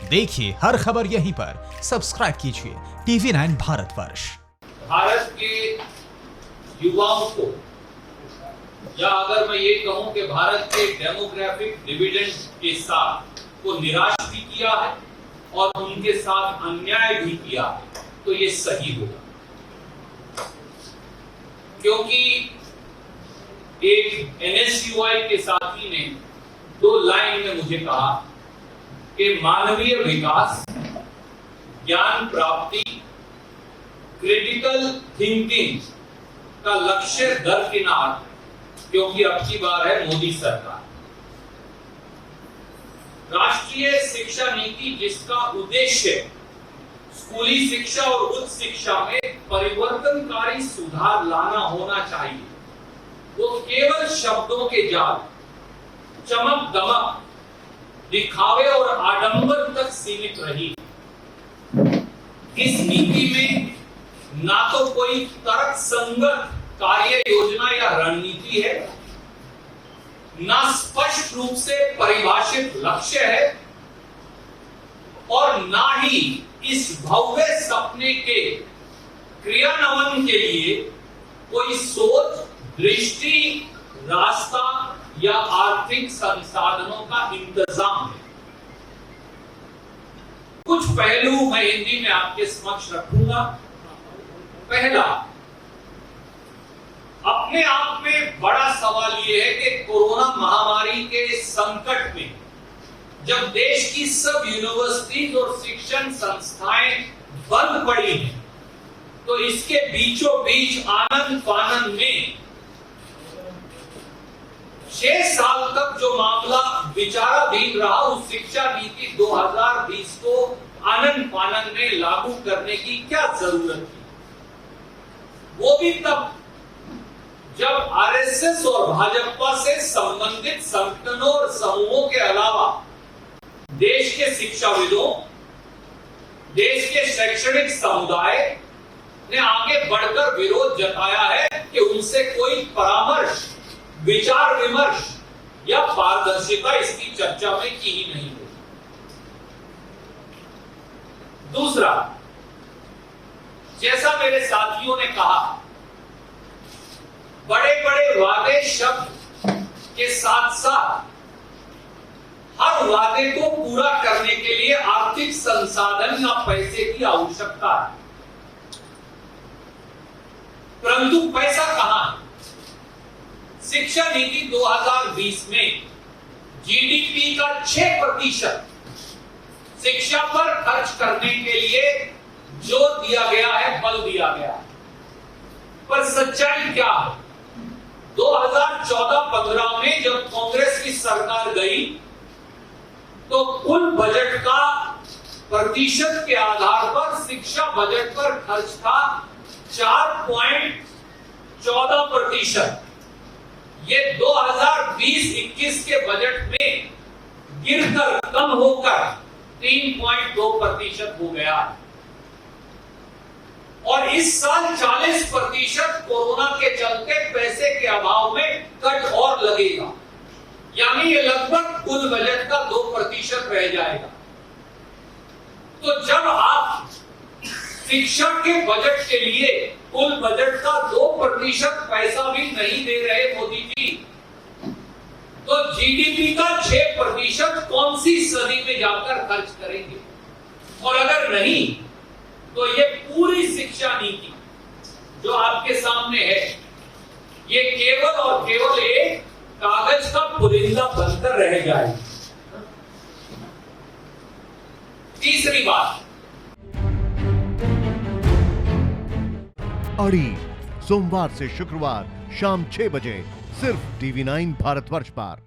देखिए हर खबर यहीं पर, सब्सक्राइब कीजिए TV9 भारतवर्ष। भारत के युवाओं को, या अगर मैं ये कहूं कि भारत के डेमोग्राफिक डिविडेंड के साथ को निराश भी किया है और उनके साथ अन्याय भी किया है, तो ये सही होगा। क्योंकि एक NSUI के साथी ने 2 लाइन में मुझे कहा कि मानवीय विकास, ज्ञान प्राप्ति, क्रिटिकल थिंकिंग का लक्ष्य दरकिनार, क्योंकि अब की बार है मोदी सरकार। राष्ट्रीय शिक्षा नीति जिसका उद्देश्य स्कूली शिक्षा और उच्च शिक्षा में परिवर्तनकारी सुधार लाना होना चाहिए, वो केवल शब्दों के जाल, चमक दमक, दिखावे और आडंबर तक सीमित रही। इस नीति में ना तो कोई तर्क संगत कार्य योजना या रणनीति है, ना स्पष्ट रूप से परिभाषित लक्ष्य है, और ना ही इस भव्य सपने के क्रियान्वयन के लिए कोई सोच, दृष्टि, रास्ता या आर्थिक संसाधनों का इंतजाम है। कुछ पहलू मैं हिंदी में आपके समक्ष रखूंगा। पहला, अपने आप में बड़ा सवाल यह है कि कोरोना महामारी के संकट में जब देश की सब यूनिवर्सिटीज और शिक्षण संस्थाएं बंद पड़ी हैं, तो इसके बीचों बीच आनंद फानन में 6 साल तक जो मामला विचाराधीन रहा, उस शिक्षा नीति 2020 को आनंद फानन में लागू करने की क्या जरूरत थी? वो भी तब जब RSS और भाजपा से संबंधित संगठनों और समूहों के अलावा देश के शिक्षाविदों, देश के शैक्षणिक समुदाय ने आगे बढ़कर विरोध जताया है कि उनसे कोई परामर्श, विचार विमर्श या पारदर्शिता इसकी चर्चा में की ही नहीं हुई। दूसरा, जैसा मेरे साथियों ने कहा, बड़े बड़े वादे शब्द के साथ साथ हर वादे को पूरा करने के लिए आर्थिक संसाधन या पैसे की आवश्यकता है, परंतु पैसा कहां है? शिक्षा नीति 2020 में GDP का 6% शिक्षा पर खर्च करने के लिए जोर दिया गया है, बल दिया गया है। पर सच्चाई क्या है? 2014-15 में जब कांग्रेस की सरकार गई, तो कुल बजट का प्रतिशत के आधार पर शिक्षा बजट पर खर्च था 4.14%। ये 2020-21 के बजट में गिरकर कम होकर 3.2% हो गया, और इस साल 40% कोरोना के चलते पैसे के अभाव में कट और लगेगा, यानी ये लगभग कुल बजट का 2% रह जाएगा। तो जब आप शिक्षा के बजट के लिए कुल बजट का 2% पैसा भी नहीं दे रहे मोदी जी, तो GDP का 6% कौन सी सदी में जाकर खर्च करेंगे? और अगर नहीं, तो ये पूरी शिक्षा नीति जो आपके सामने है, ये केवल और केवल एक कागज का पुलिंदा बनकर रह जाएगी। तीसरी बात, अड़ी सोमवार से शुक्रवार शाम 6 बजे सिर्फ TV9 भारतवर्ष पर।